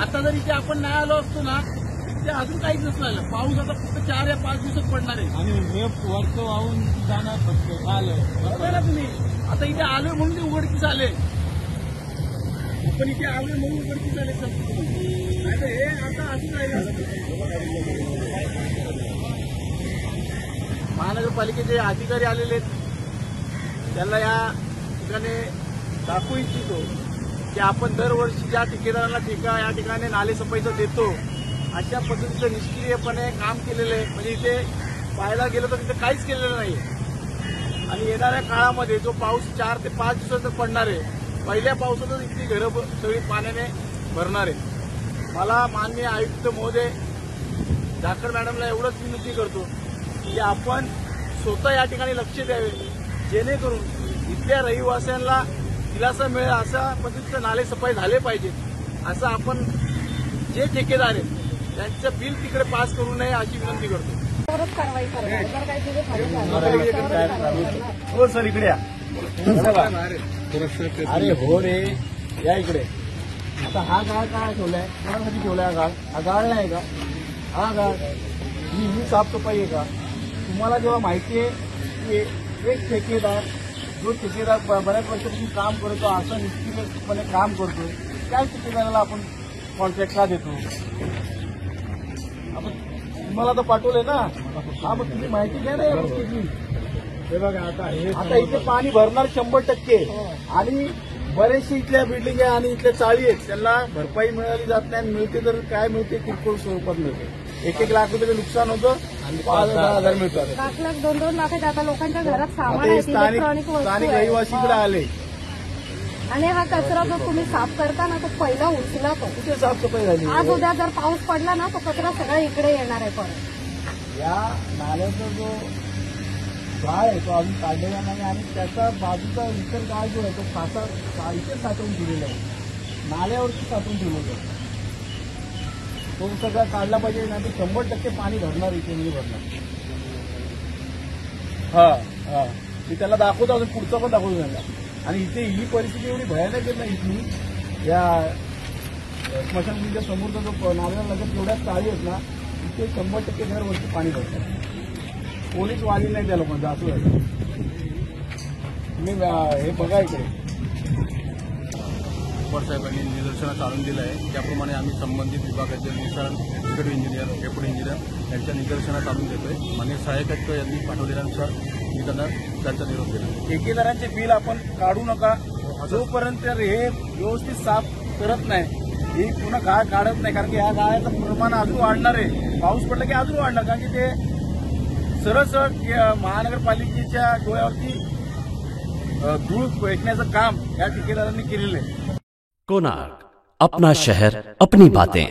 आता जर इथे आपण नाही आलो असतो ना ते अजून काहीच नसलं. पाऊस आता फक्त 4 या 5 दिवसात पडणार आहे आणि हे वरचं वाहून जाणार फक्त झालं. बरोबर ना तुम्ही. आता इथे आलोय म्हणून ते उघडकीस आले. आपण इथे आलोय म्हणून उघडकीस आले नाही तर हे आता अजून राहिलं. महानगरपालिकेचे अधिकारी आलेले आहेत, त्यांना या ठिकाणी दाखवू इच्छितो की आपण दरवर्षी ज्या ठेकेदारांना ठेका या ठिकाणी नालेसफाईचं देतो अशा पद्धतीचं निष्क्रियपणे काम केलेलं आहे. म्हणजे इथे पाहायला गेलो तर तिथे काहीच केलेलं नाही. आणि येणाऱ्या काळामध्ये जो पाऊस 4 ते 5 दिवसात पडणार आहे, पहिल्या पावसातच इथली घरं सगळी पाण्याने भरणार आहे. मला माननीय आयुक्त महोदय जाखड मॅडमला एवढंच विनंती करतो की आपण स्वतः या ठिकाणी लक्ष द्यावे, जेणेकरून इथल्या रहिवाशांना दिलासा मिळेल अशा पद्धतीचं नालेसफाई झाले पाहिजे. असं आपण जे ठेकेदार आहेत त्यांचं बिल तिकडे पास करू नये अशी विनंती करतो. हो सर इकडे या. अरे हो रे या इकडे. आता हा गाळ काय ठेवलाय, कोणासाठी ठेवलाय हा गाळ नाही का? हा गाळ ही साफसफाई आहे का? तुम्हाला जेव्हा माहिती आहे की एक ठेकेदार जो ठेकेदार बऱ्याच वर्षापासून काम करतो असं निश्चितपणे काम करतो त्याच ठेकेदाराला आपण कॉन्ट्रॅक्ट का देतो? आपण तुम्हाला तर पाठवलंय ना. हा मग तुम्ही माहिती घ्या ना या गोष्टीची. हे बघा आता इथे पाणी भरणार 100% आणि बरेचसे इथल्या बिल्डिंग आहे आणि इथल्या चाळी आहेत त्यांना भरपाई मिळाली जात नाही. आणि मिळते तर काय मिळते किरकोळ स्वरूपात मिळते. 1-1 लाख रुपयाचं नुकसान होतं आणि 5,000 मिळतात. 1,00,000 2-2 लाख आता लोकांच्या घरात सामान आहे, इलेक्ट्रॉनिक वस्तू स्थानिक रहिवासीकडे आले. आणि हा कचरा जो तुम्ही साफ करता ना तो पहिला उचला तो. कुठे साफसफाई झाली? आज उद्या जर पाऊस पडला ना तो कचरा सगळा इकडे येणार आहे परत. या नाल्याचा जो गाळ आहे तो अजून काढलेला नाही आणि त्याचा बाजूचा इतर गाळ जो आहे तो इथे साठवून ठेवलेला आहे, नाल्यावरती साठवून ठेवलेलं आहे. तो सगळा काढला पाहिजे नाही तर 100% पाणी भरणार इथे म्हणजे भरणार. हा मी त्याला दाखवतो, अजून पुढचं पण दाखवतो त्यांना. आणि इथे ही परिस्थिती एवढी भयानक आहे ना इथली. या स्मशानभूमीच्या समोरचा जो नाल्याला लगत एवढ्या चाळी आहेत ना इथे 100% दरवर्षी पाणी भरतात. कोणीच वाली नाही त्या लोकांचं असं झालं. तुम्ही हे बघा इकडे साहेबांनी निदर्शनास आणून दिलं आहे त्याप्रमाणे आम्ही संबंधित विभागाचे एक्झिक्युटिव्ह इंजिनियर, डेप्युटी इंजिनियर यांच्या निदर्शनास आणून देतोय. माननीय सहाय्यक आयुक्त यांनी पाठवलेल्यानुसार मी त्यांना त्यांचा निरोप दिला. ठेकेदारांचे बिल आपण काढू नका जोपर्यंत हे व्यवस्थित साफ करत नाही, ही पुन्हा गाळ काढत नाही. कारण की या गाळ्याचं प्रमाण अजून वाढणार आहे. पाऊस पडला की अजून वाढणार. कारण की ते सरळ महानगरपालिकेच्या डोळ्यावरती धूळ फेकण्याचं काम या ठेकेदारांनी केलेलं आहे. कोणार्क, अपना शहर अपनी बातें.